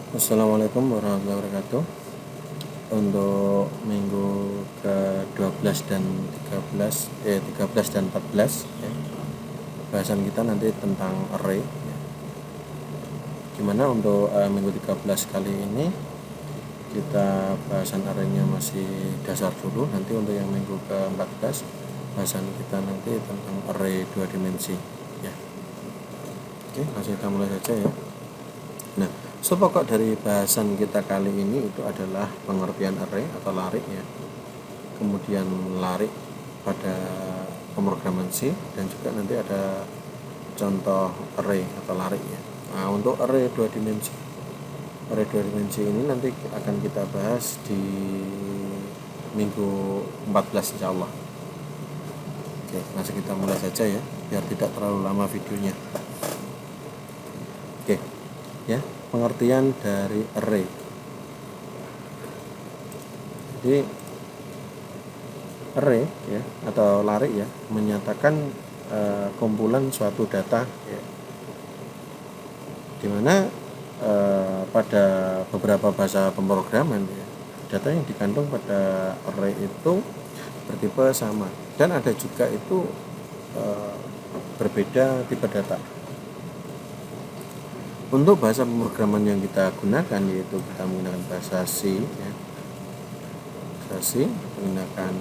Assalamualaikum warahmatullahi wabarakatuh. Untuk minggu ke-12 dan 13 dan 14 ya. Bahasan kita nanti tentang array ya. Gimana untuk minggu 13 kali ini kita bahasan arraynya masih dasar dulu. Nanti untuk yang minggu ke-14 bahasan kita nanti tentang array 2 dimensi ya. Oke, langsung kita mulai saja ya. Nah, pokok dari bahasan kita kali ini itu adalah pengertian array atau larik ya. Kemudian larik pada pemrograman C dan juga nanti ada contoh array atau larik ya. Nah, untuk array 2 dimensi. Array 2 dimensi ini nanti akan kita bahas di minggu 14 insyaallah. Oke, langsung kita mulai saja ya, biar tidak terlalu lama videonya. Oke, ya, pengertian dari array. Jadi array ya atau larik ya menyatakan kumpulan suatu data ya, dimana pada beberapa bahasa pemrograman ya, data yang dikandung pada array itu bertipe sama dan ada juga itu berbeda tipe data. Untuk bahasa pemrograman yang kita gunakan yaitu kita menggunakan bahasa C ya. Bahasa C menggunakan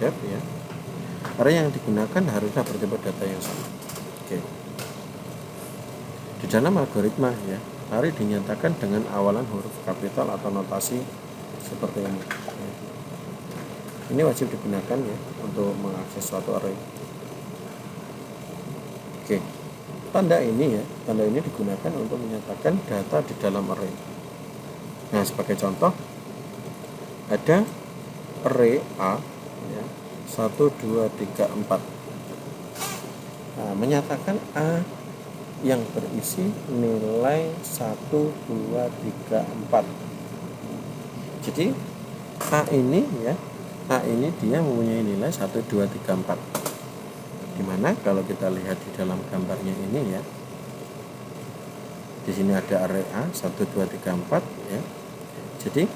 def ya. Array yang digunakan harusnya bertipe data yang sama. Oke. Di dalam algoritma ya, array dinyatakan dengan awalan huruf kapital atau notasi seperti ini. Ya. Ini wajib digunakan ya untuk mengakses suatu array. Oke. Tanda ini digunakan untuk menyatakan data di dalam array. Nah, sebagai contoh ada array A ya, 1 2 3 4. Nah, menyatakan A yang berisi nilai 1 2 3 4. Jadi A ini dia mempunyai nilai 1 2 3 4. Dimana kalau kita lihat di dalam gambarnya ini ya, di sini ada array A 1 2 3 4 ya. Jadi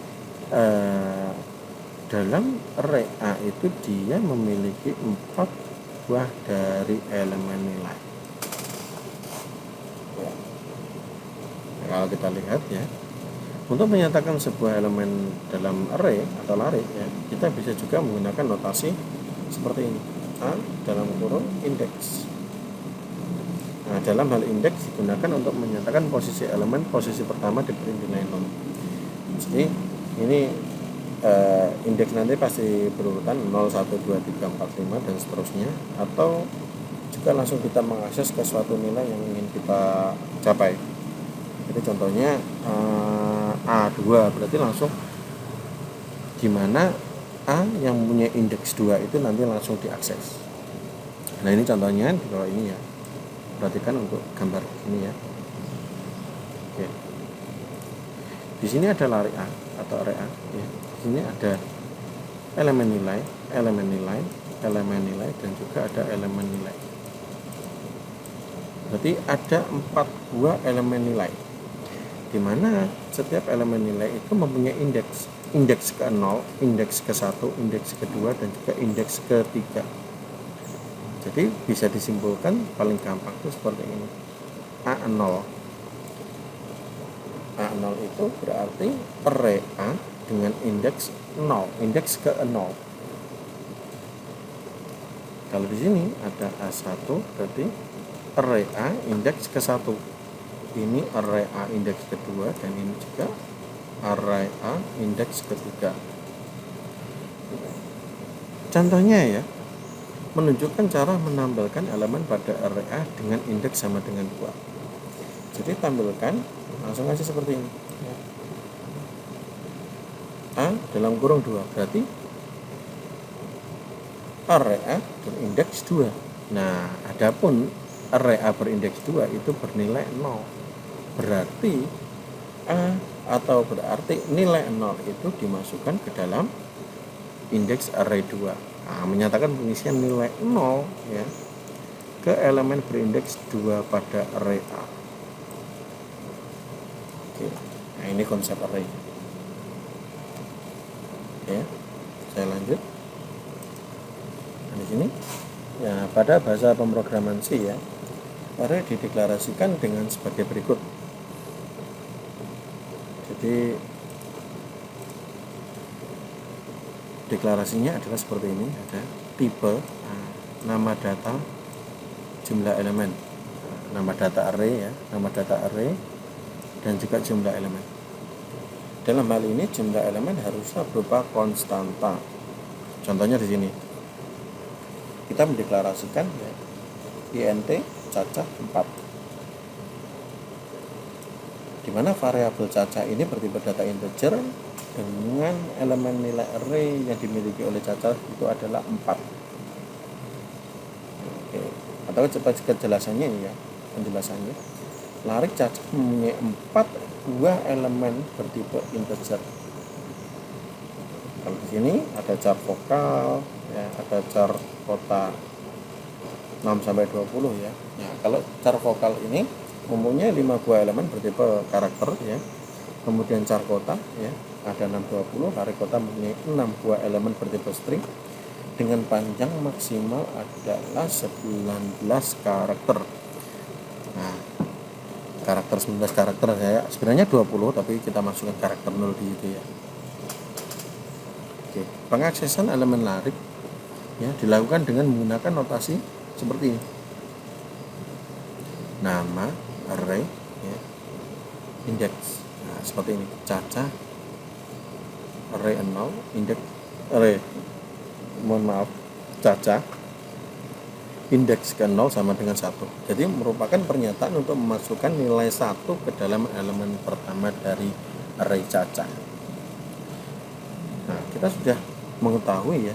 dalam array A itu dia memiliki 4 buah dari elemen nilai ya. Nah, kalau kita lihat ya, untuk menyatakan sebuah elemen dalam array atau larik ya, kita bisa juga menggunakan notasi seperti ini, A dalam kurung indeks. Nah, dalam hal indeks digunakan untuk menyatakan posisi elemen, posisi pertama diberi nilai 0. Jadi ini indeks nanti pasti berurutan 0 1 2 3 4 5 dan seterusnya, atau juga langsung kita mengakses ke suatu nilai yang ingin kita capai. Jadi contohnya A2 berarti langsung di mana A yang punya indeks 2 itu nanti langsung diakses. Nah, ini contohnya di bawah ini ya. Perhatikan untuk gambar ini ya. Oke. Di sini ada larik A atau array A ya. Di sini ada elemen nilai, dan juga ada elemen nilai. Berarti ada 4 buah elemen nilai, di mana setiap elemen nilai itu mempunyai indeks ke-0, indeks ke-1, indeks ke-2, dan juga indeks ke-3. Jadi bisa disimpulkan paling gampang itu seperti ini. A0 itu berarti array A dengan indeks 0, indeks ke-0. Kalau di sini ada A1 berarti array A indeks ke-1. Ini array A indeks ke-2 dan ini juga array A indeks ke-3. Contohnya ya, menunjukkan cara menambahkan elemen pada array A dengan indeks sama dengan 2. Jadi tampilkan langsung aja seperti ini ya. A dalam kurung 2 berarti array A berindeks 2. Nah, adapun array A berindeks 2 itu bernilai 0. Berarti A atau berarti nilai 0 itu dimasukkan ke dalam indeks array 2. Nah, menyatakan pengisian nilai 0 ya ke elemen berindeks 2 pada array A. Oke. Nah, ini konsep array. Oke, saya lanjut. Nah, di sini ya, pada bahasa pemrograman C ya, array dideklarasikan dengan sebagai berikut. Jadi deklarasinya adalah seperti ini, ada tipe, nama data, jumlah elemen, nama data array ya, nama data array, dan juga jumlah elemen. Dalam hal ini jumlah elemen harusnya berupa konstanta. Contohnya di sini kita mendeklarasikan ya, int cacah 4, di mana variabel cacah ini bertipe data integer dengan elemen nilai array yang dimiliki oleh cacah itu adalah 4. Oke. Atau cepat kejelasannya ya, penjelasannya. Larik cacah mempunyai 4 buah elemen bertipe integer. Kalau di sini ada char vokal, ya, ada char kota 6 sampai 20 ya. Nah, kalau char vokal ini mempunyai 5 buah elemen bertipe karakter ya. Kemudian char kota ya, ada 620, larik kota mempunyai 6 buah elemen bertipe string dengan panjang maksimal adalah 19 karakter. Nah, karakter 19 karakter saya sebenarnya 20, tapi kita masukkan karakter 0 di itu ya. Oke, pengaksesan elemen larik ya dilakukan dengan menggunakan notasi seperti ini. Nama array ya, indeks. Nah, seperti ini, cacah array 0, indeks array cacah indeks ke 0 sama dengan 1. Jadi merupakan pernyataan untuk memasukkan nilai 1 ke dalam elemen pertama dari array cacah. Nah, kita sudah mengetahui ya,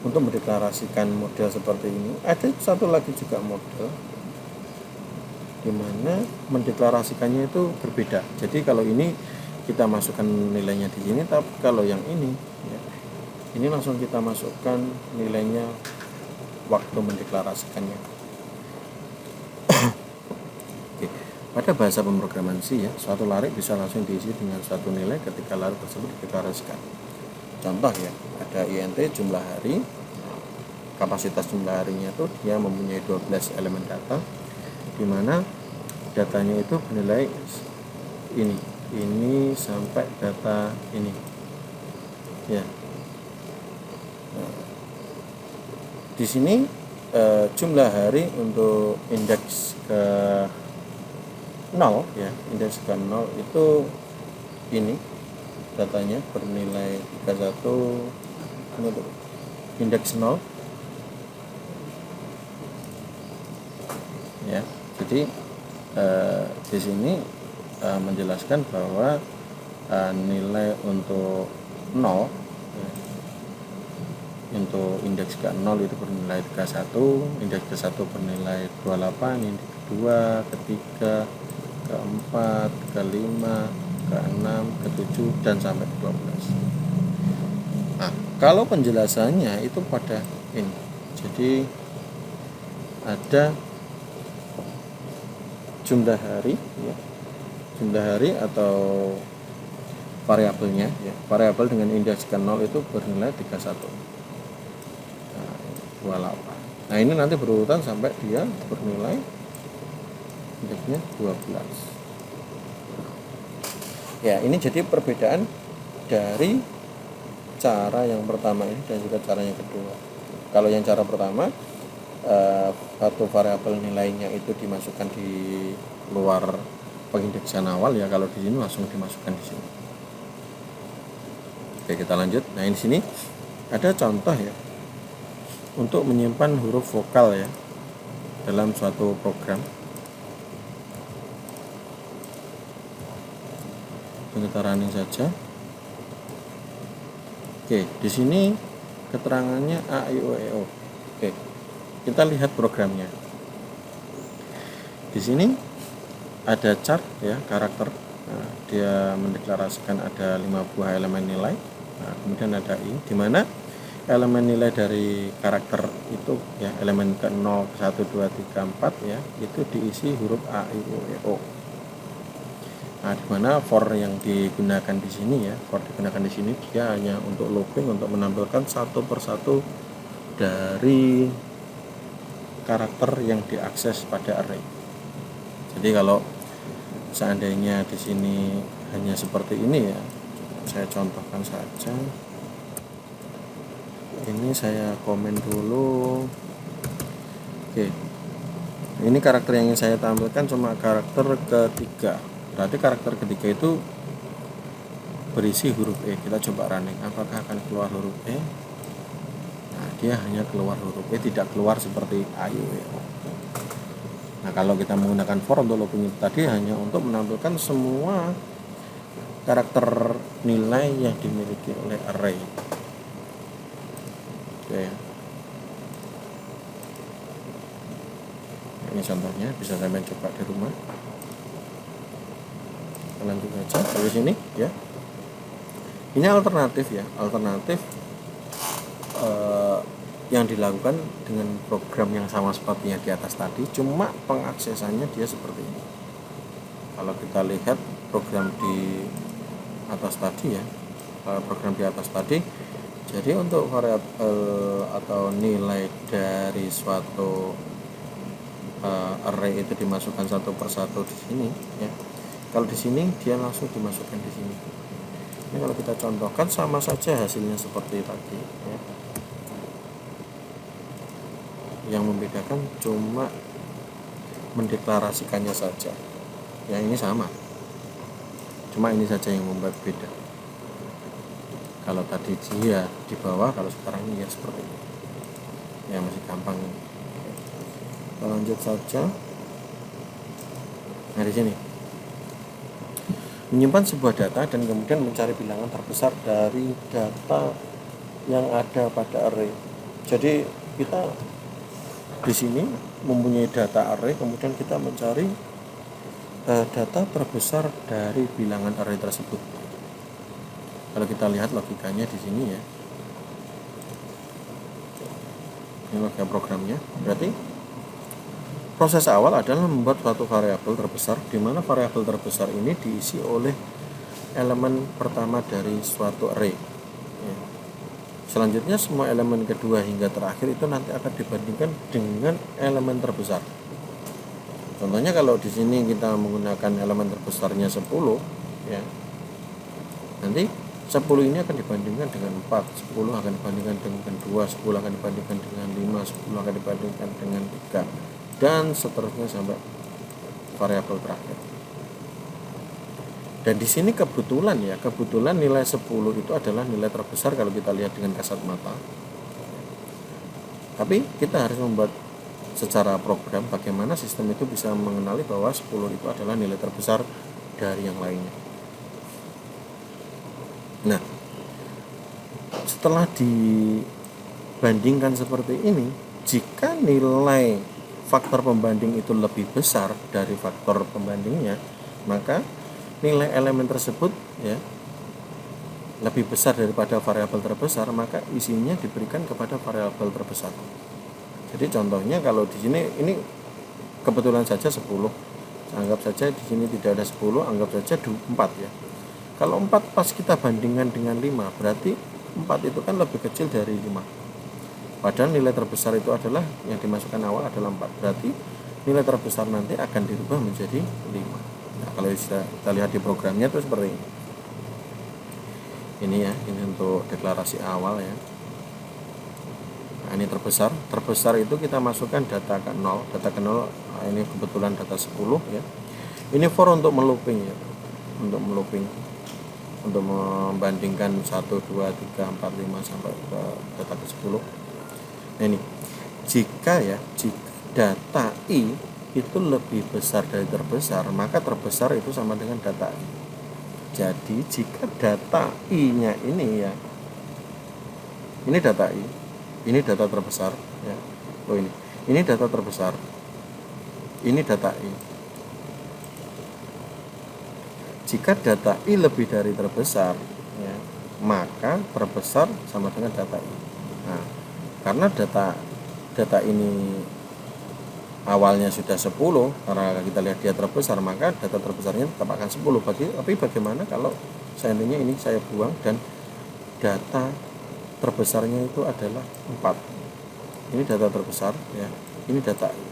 untuk mendeklarasikan model seperti ini. Ada satu lagi juga model di mana mendeklarasikannya itu berbeda. Jadi kalau ini kita masukkan nilainya di sini, tapi kalau yang ini ya, ini langsung kita masukkan nilainya waktu mendeklarasikannya. Oke. Pada bahasa pemrograman C ya, suatu larik bisa langsung diisi dengan suatu nilai ketika larik tersebut dideklarasikan. Contoh ya, ada int jumlah hari, kapasitas jumlah harinya itu dia mempunyai 12 elemen data, di mana datanya itu bernilai ini sampai data ini ya. Di sini jumlah hari untuk indeks ke 0 ya, indeks ke 0 itu ini datanya bernilai 31 untuk indeks 0 ya. Jadi di sini menjelaskan bahwa nilai untuk 0 ya, untuk indeks ke-0 itu bernilai 31, indeks ke-1 bernilai 28, indeks ke-2, ke-3, ke-4, ke-5, ke-6, ke-7 dan sampai ke-12. Nah, kalau penjelasannya itu pada ini. Jadi ada jumlah hari ya. Jumlah hari atau variabelnya ya. Variabel dengan indeks ke-0 itu bernilai 31. 28. Nah, ini nanti berurutan sampai dia bernilai indeksnya 12. Ya, ini jadi perbedaan dari cara yang pertama ini dan juga cara yang kedua. Kalau yang cara pertama, satu variabel nilainya itu dimasukkan di luar pengindeksan awal ya. Kalau di sini langsung dimasukkan di sini. Oke, kita lanjut. Nah, di sini ada contoh ya, untuk menyimpan huruf vokal ya dalam suatu program. Kita running saja. Oke, di sini keterangannya a, i, o, e, o. Oke, kita lihat programnya. Di sini ada char ya, karakter. Nah, dia mendeklarasikan ada 5 buah elemen nilai. Nah, kemudian ada i, di mana elemen nilai dari karakter itu ya, elemen ke-0, 1, 2, 3, 4 ya, itu diisi huruf a, i, o, e, o. Nah, di mana for yang digunakan di sini ya, for digunakan di sini dia hanya untuk looping, untuk menampilkan satu persatu dari karakter yang diakses pada array. Jadi kalau seandainya di sini hanya seperti ini ya, saya contohkan saja. Ini saya komen dulu. Oke, ini karakter yang ingin saya tampilkan cuma karakter ketiga. Berarti karakter ketiga itu berisi huruf E. Kita coba running, apakah akan keluar huruf E? Nah, dia hanya keluar huruf E, tidak keluar seperti ayu ya. Nah, kalau kita menggunakan for untuk looping itu tadi hanya untuk menampilkan semua karakter nilai yang dimiliki oleh array. Oke. Ini contohnya, bisa sampai coba di rumah. Lanjut aja dari sini ya. Ini alternatif ya, alternatif yang dilakukan dengan program yang sama seperti yang di atas tadi, cuma pengaksesannya dia seperti ini. Kalau kita lihat program di atas tadi ya, program di atas tadi, jadi untuk variabel atau nilai dari suatu array itu dimasukkan satu persatu di sini ya. Kalau di sini dia langsung dimasukkan di sini. Ini kalau kita contohkan sama saja hasilnya seperti tadi ya. Yang membedakan cuma mendeklarasikannya saja. Yang ini sama. Cuma ini saja yang membuat beda. Kalau tadi dia di bawah, kalau sekarang ini ya seperti ini. Ya masih gampang. Kita lanjut saja. Nah di sini menyimpan sebuah data dan kemudian mencari bilangan terbesar dari data yang ada pada array. Jadi kita di sini mempunyai data array, kemudian kita mencari data terbesar dari bilangan array tersebut. Kalau kita lihat logikanya di sini ya, ini logika programnya. Berarti proses awal adalah membuat suatu variabel terbesar, di mana variabel terbesar ini diisi oleh elemen pertama dari suatu array. Ya. Selanjutnya semua elemen kedua hingga terakhir itu nanti akan dibandingkan dengan elemen terbesar. Contohnya kalau di sini kita menggunakan elemen terbesarnya 10, ya, nanti 10 ini akan dibandingkan dengan 4, 10 akan dibandingkan dengan 2, 10 akan dibandingkan dengan 5, 10 akan dibandingkan dengan 3. Dan seterusnya sampai variabel terakhir. Dan di sini kebetulan nilai 10 itu adalah nilai terbesar kalau kita lihat dengan kasat mata. Tapi kita harus membuat secara program bagaimana sistem itu bisa mengenali bahwa 10 itu adalah nilai terbesar dari yang lainnya. Nah, setelah dibandingkan seperti ini, jika nilai faktor pembanding itu lebih besar dari faktor pembandingnya, maka nilai elemen tersebut ya lebih besar daripada variabel terbesar, maka isinya diberikan kepada variabel terbesar. Jadi contohnya kalau di sini ini kebetulan saja 10, anggap saja di sini tidak ada 10, anggap saja 4 ya. Kalau 4 pas kita bandingkan dengan 5, berarti 4 itu kan lebih kecil dari 5. Padahal nilai terbesar itu adalah yang dimasukkan awal adalah 4. Berarti nilai terbesar nanti akan dirubah menjadi 5. Nah, kalau kita lihat di programnya itu seperti ini. Ini ya, ini untuk deklarasi awal ya. Nah, ini terbesar. Terbesar itu kita masukkan data ke 0. Data ke 0, nah ini kebetulan data 10 ya. Ini for untuk melooping ya. Untuk melooping. Untuk membandingkan 1, 2, 3, 4, 5 sampai ke data ke 10. Nah ini, jika data I itu lebih besar dari terbesar, maka terbesar itu sama dengan data I. Jadi jika data I-nya ini ya, ini data I, ini data terbesar ya. Oh ini data terbesar, ini data I. Jika data I lebih dari terbesar ya, maka terbesar sama dengan data I. Nah, karena data ini awalnya sudah 10, karena kita lihat dia terbesar, maka data terbesarnya tetap akan 10. Tapi bagaimana kalau seandainya ini saya buang dan data terbesarnya itu adalah 4. Ini data terbesar ya. Ini data I.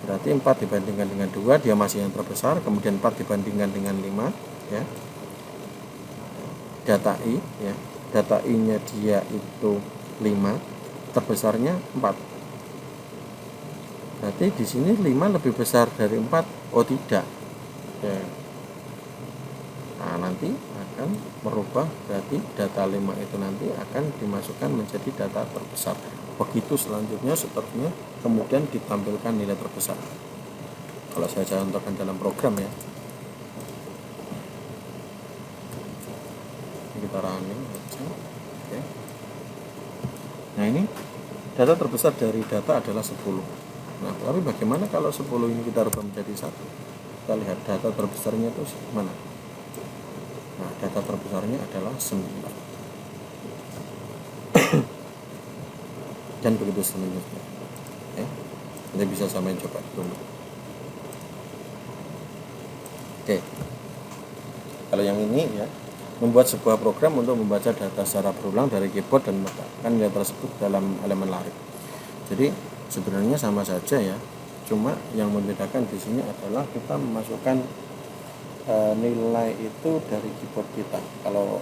Berarti 4 dibandingkan dengan 2 dia masih yang terbesar, kemudian 4 dibandingkan dengan 5 ya. Data I ya. Data I-nya dia itu 5, terbesarnya 4. Berarti di sini 5 lebih besar dari 4. Oh tidak ya. Nah nanti akan merubah, berarti data 5 itu nanti akan dimasukkan menjadi data terbesar. Begitu seterusnya kemudian ditampilkan nilai terbesar. Kalau saya contohkan dalam program ya, kita running aja. Oke. Nah ini data terbesar dari data adalah 10. Nah tapi bagaimana kalau 10 ini kita rubah menjadi 1? Kita lihat data terbesarnya itu mana. Nah data terbesarnya adalah 9. Dan begitu selanjutnya ya. Nanti bisa sampai coba dulu. Oke. Kalau yang ini ya, membuat sebuah program untuk membaca data secara berulang dari keyboard dan meletakkan nilai tersebut dalam elemen larik. Jadi sebenarnya sama saja ya, cuma yang membedakan di sini adalah kita memasukkan nilai itu dari keyboard kita. Kalau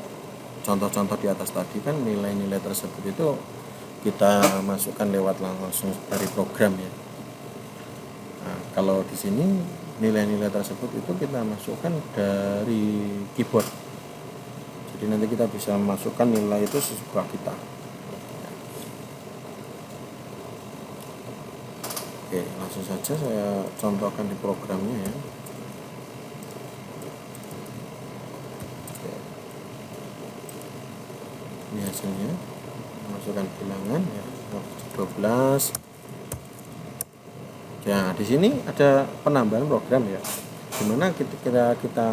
contoh-contoh di atas tadi kan nilai-nilai tersebut itu kita masukkan lewat langsung dari program ya. Nah, kalau di sini nilai-nilai tersebut itu kita masukkan dari keyboard. Jadi nanti kita bisa masukkan nilai itu sesuka kita. Oke, langsung saja saya contohkan di programnya ya. Oke. Ini hasilnya, masukkan bilangan ya, 12. Ya, di sini ada penambahan program ya, dimana kita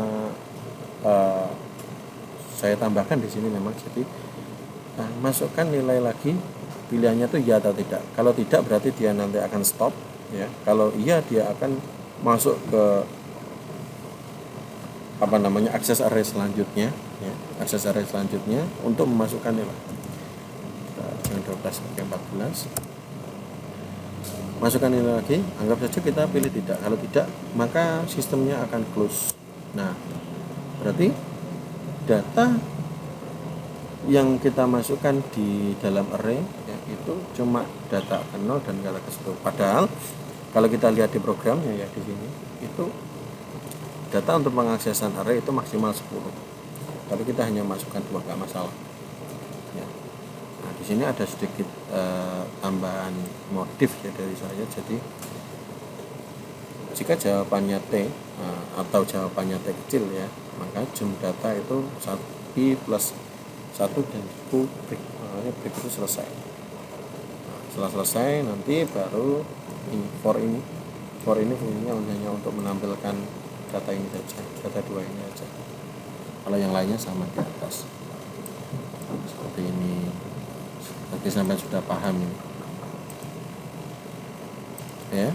saya tambahkan di sini memang. Jadi masukkan nilai lagi, pilihannya tuh ya atau tidak. Kalau tidak berarti dia nanti akan stop ya. Kalau iya dia akan masuk ke akses array selanjutnya ya. Akses array selanjutnya untuk memasukkan nilai. Jangan 12 sampai 14. Masukkan nilai lagi, anggap saja kita pilih tidak. Kalau tidak, maka sistemnya akan close. Nah, berarti data yang kita masukkan di dalam array ya, itu cuma data ke 0 dan data ke 1. Padahal kalau kita lihat di programnya ya, di sini itu data untuk pengaksesan array itu maksimal 10. Tapi kita hanya masukkan 2, gak masalah. Ya. Nah, di sini ada sedikit tambahan modif ya dari saya. Jadi jika jawabannya T atau jawabannya T kecil ya, maka jumlah data itu I plus 1 dan itu break. Makanya break itu selesai. Nah, setelah selesai nanti baru for ini fungsinya hanya untuk menampilkan data ini saja, data 2 ini saja. Kalau yang lainnya sama di atas. Seperti ini. Berarti sampai sudah paham ini. Ya.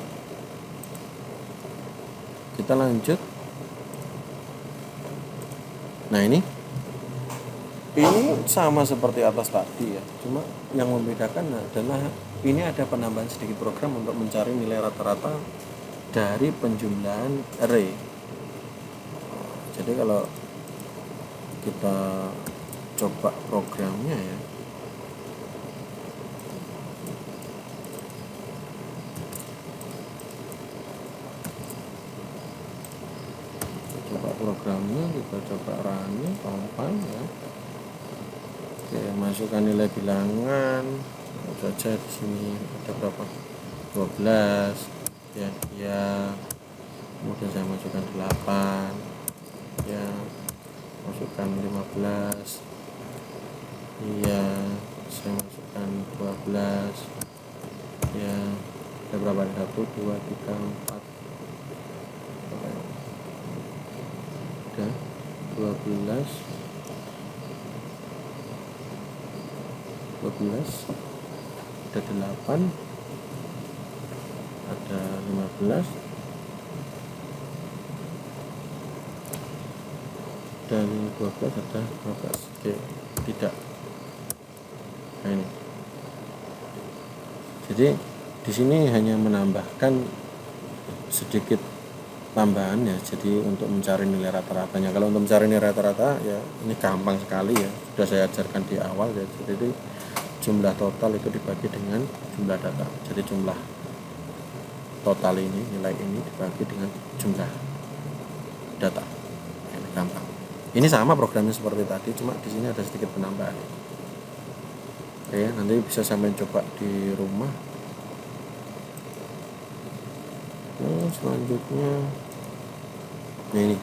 Kita lanjut. Nah, ini sama seperti atas tadi ya. Cuma yang membedakan adalah ini ada penambahan sedikit program untuk mencari nilai rata-rata dari penjumlahan array. Jadi kalau kita coba programnya ya, kita coba running compile ya. Oke, masukkan nilai bilangan saja. Di sini ada berapa? 12 ya, kemudian saya masukkan 8 ya, masukkan 15 iya, saya masukkan 12 ya. Ada berapa? 1, 2, 3, 4 ada 12 ada 8, 15 dan 12 ada 12. Oke, tidak. Nah ini. Jadi di sini hanya menambahkan sedikit tambahan ya. Jadi untuk mencari nilai rata-ratanya. Kalau untuk mencari nilai rata-rata ya ini gampang sekali ya. Sudah saya ajarkan di awal ya. Jadi jumlah total itu dibagi dengan jumlah data. Jadi jumlah total ini, nilai ini dibagi dengan jumlah data. Ini gampang. Ini sama programnya seperti tadi, cuma di sini ada sedikit penambahan. Oke, nanti bisa sampai coba di rumah. Selanjutnya, nah ini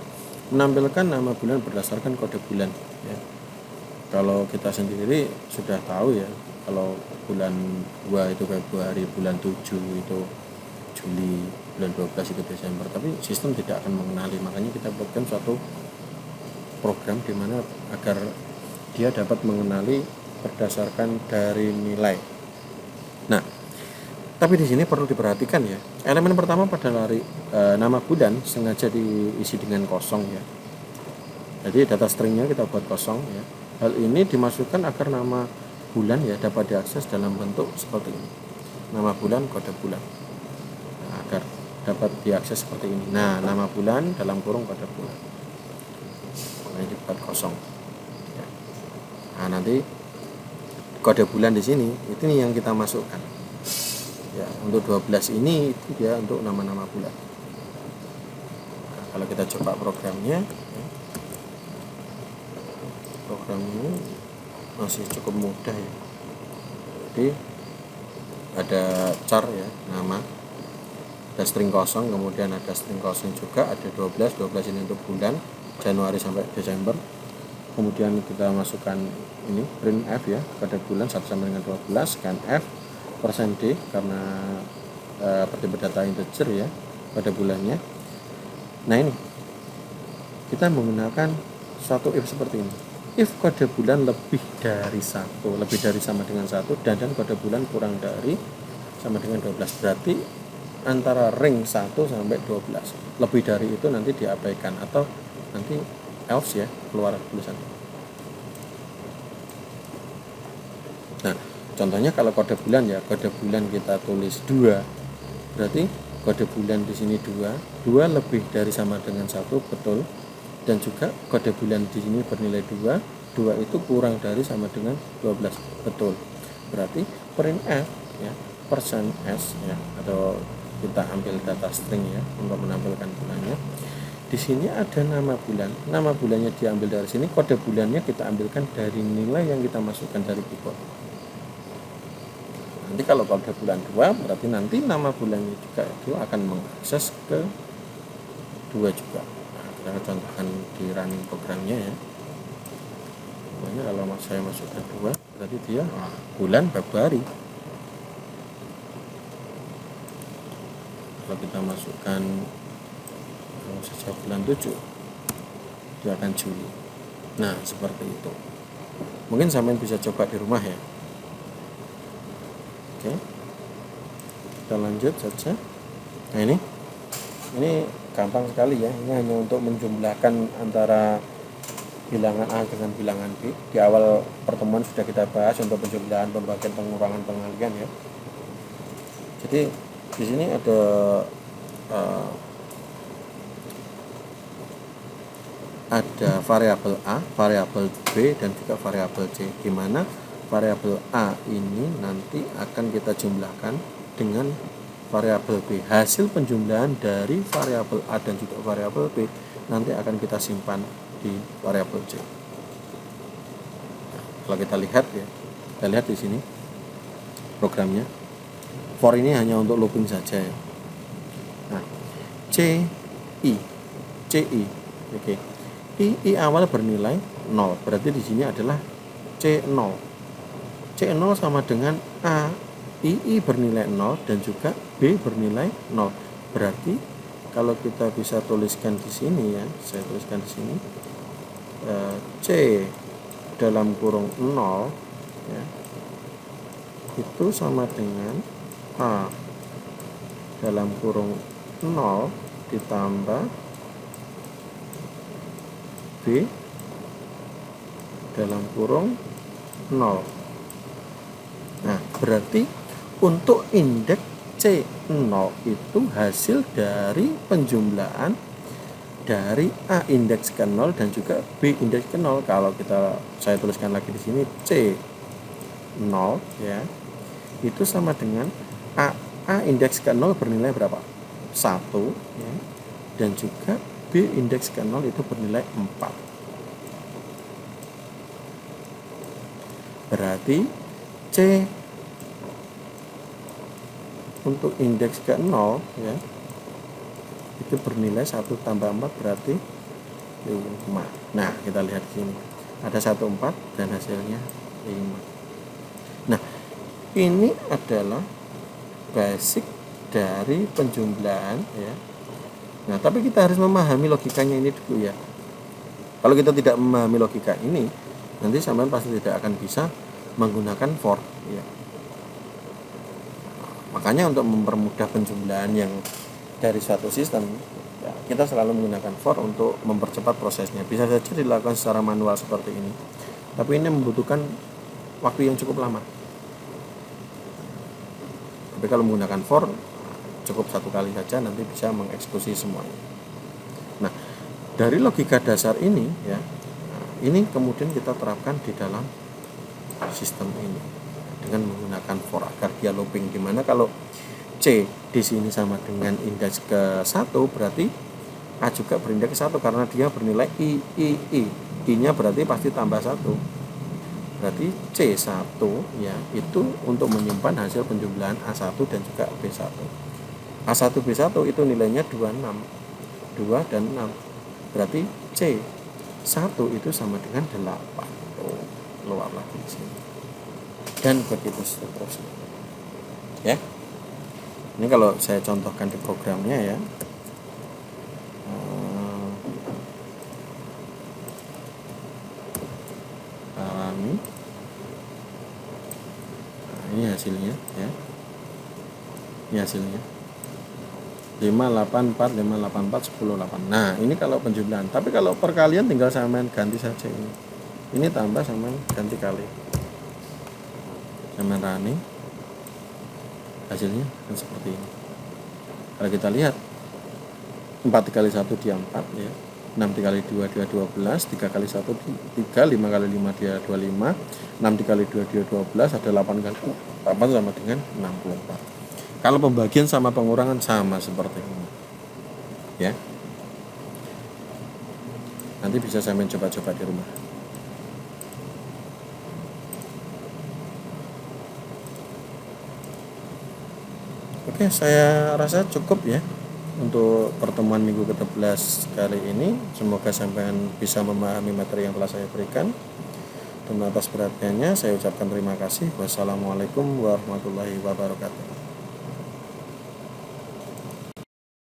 menampilkan nama bulan berdasarkan kode bulan. Ya. Kalau kita sendiri sudah tahu ya, kalau bulan 2 itu Februari, bulan 7 itu Juli, bulan 12 itu Desember. Tapi sistem tidak akan mengenali, makanya kita buatkan suatu program di mana agar dia dapat mengenali berdasarkan dari nilai. Nah, tapi di sini perlu diperhatikan ya. Elemen pertama pada nama bulan sengaja diisi dengan kosong ya. Jadi data stringnya kita buat kosong ya. Hal ini dimasukkan agar nama bulan ya dapat diakses dalam bentuk seperti ini. Nama bulan, kode bulan. Nah, agar dapat diakses seperti ini. Nah, nama bulan dalam kurung kode bulan. Ini dibuat kosong. Ya. Nah, nanti kode bulan di sini itu nih yang kita masukkan. Ya, untuk 12 ini itu dia untuk nama-nama bulan. Nah, kalau kita coba programnya, ya, programnya masih cukup mudah ya. Jadi ada char ya, nama, ada string kosong, kemudian ada string kosong juga, ada 12 ini untuk bulan Januari sampai Desember. Kemudian kita masukkan ini printf ya, pada bulan 1 sampai dengan 12, scanf %d karena tipe data integer ya pada bulannya. Nah ini kita menggunakan suatu if seperti ini. If kode bulan lebih dari sama dengan 1 dan kode bulan kurang dari sama dengan 12, berarti antara ring 1 sampai 12. Lebih dari itu nanti diabaikan atau nanti else ya, keluar tulisan. Nah, contohnya kalau kode bulan ya, kode bulan kita tulis 2. Berarti kode bulan di sini 2 lebih dari sama dengan 1, betul. Dan juga kode bulan di sini bernilai 2 itu kurang dari sama dengan 12, betul. Berarti printf ya, %s ya, atau kita ambil data string ya untuk menampilkan bulannya. Di sini ada nama bulan. Nama bulannya diambil dari sini, kode bulannya kita ambilkan dari nilai yang kita masukkan dari keyboard. Nanti kalau kode bulan 2 berarti nanti nama bulannya juga itu akan mengakses ke 2 juga. Nah, kita contohkan di running programnya ya. Pokoknya kalau saya masukkan 2 berarti dia bulan Februari. Kalau kita masukkan sejak bulan 7 dia akan Juli. Nah seperti itu. Mungkin sampean bisa coba di rumah ya. Oke, kita lanjut saja. Nah ini gampang sekali ya. Ini hanya untuk menjumlahkan antara bilangan A dengan bilangan B. Di awal pertemuan sudah kita bahas untuk penjumlahan, pembagian, pengurangan, pengalihan ya. Jadi di sini ada variabel A, variabel B, dan juga variabel C, di mana variabel A ini nanti akan kita jumlahkan dengan variabel B. Hasil penjumlahan dari variabel A dan juga variabel B nanti akan kita simpan di variabel C. Nah, kalau kita lihat ya, kita lihat di sini programnya. For ini hanya untuk looping saja ya. Nah, CI, oke. I awal bernilai 0, berarti di sini adalah C0. C0 sama dengan A. I bernilai 0 dan juga B bernilai 0. Berarti kalau kita bisa tuliskan di sini ya, saya tuliskan di sini C dalam kurung 0 ya, itu sama dengan A dalam kurung 0 ditambah B dalam kurung 0. Nah, berarti untuk indeks C0 itu hasil dari penjumlahan dari A indeks ke 0 dan juga B indeks ke 0. Kalau saya tuliskan lagi di sini C0 ya, itu sama dengan A indeks ke 0 bernilai berapa? 1 ya. Dan juga B indeks ke 0 itu bernilai 4. Berarti C untuk indeks ke 0 ya, itu bernilai 1 tambah 4 berarti 5. Nah, kita lihat di sini. Ada 1, 4 dan hasilnya 5. Nah, ini adalah basic dari penjumlahan ya. Nah, tapi kita harus memahami logikanya ini dulu ya. Kalau kita tidak memahami logika ini, nanti sampean pasti tidak akan bisa menggunakan for ya. Makanya untuk mempermudah penjumlahan yang dari suatu sistem ya, kita selalu menggunakan for untuk mempercepat prosesnya. Bisa saja dilakukan secara manual seperti ini, tapi ini membutuhkan waktu yang cukup lama. Tapi kalau menggunakan for cukup 1 kali saja, nanti bisa mengeksekusi semuanya. Nah, dari logika dasar ini ya, ini kemudian kita terapkan di dalam sistem ini dengan menggunakan for agar dia looping, dimana kalau C di sini sama dengan indeks ke 1 berarti A juga berindeks ke 1 karena dia bernilai I nya berarti pasti tambah 1. Berarti C1 ya, itu untuk menyimpan hasil penjumlahan A1 dan juga B1. A1 B1 itu nilainya 26, 2 dan 6. Berarti C1 itu sama dengan 8. Keluar lagi di sini. Dan begitu seterusnya. Ya. Ini kalau saya contohkan di programnya ya. Alami. Nah, ini hasilnya ya. Ini hasilnya. 584 584 10 8. Nah, ini kalau penjumlahan. Tapi kalau perkalian tinggal samain ganti saja ini. Ini tambah sama ganti kali. Sama running, hasilnya kan seperti ini. Kalau kita lihat 4 kali 1 dia 4 ya, 6 kali 2 dia 12, 3 kali 1 3, 5 kali 5 dia 25, 6 kali 2 dia 12, ada 8 kali 8 sama dengan 64. Kalau pembagian sama pengurangan sama seperti ini ya. Nanti bisa saya mencoba-coba di rumah. Oke, saya rasa cukup ya untuk pertemuan minggu ke-11 kali ini. Semoga sampean bisa memahami materi yang telah saya berikan. Dan atas perhatiannya saya ucapkan terima kasih. Wassalamualaikum warahmatullahi wabarakatuh.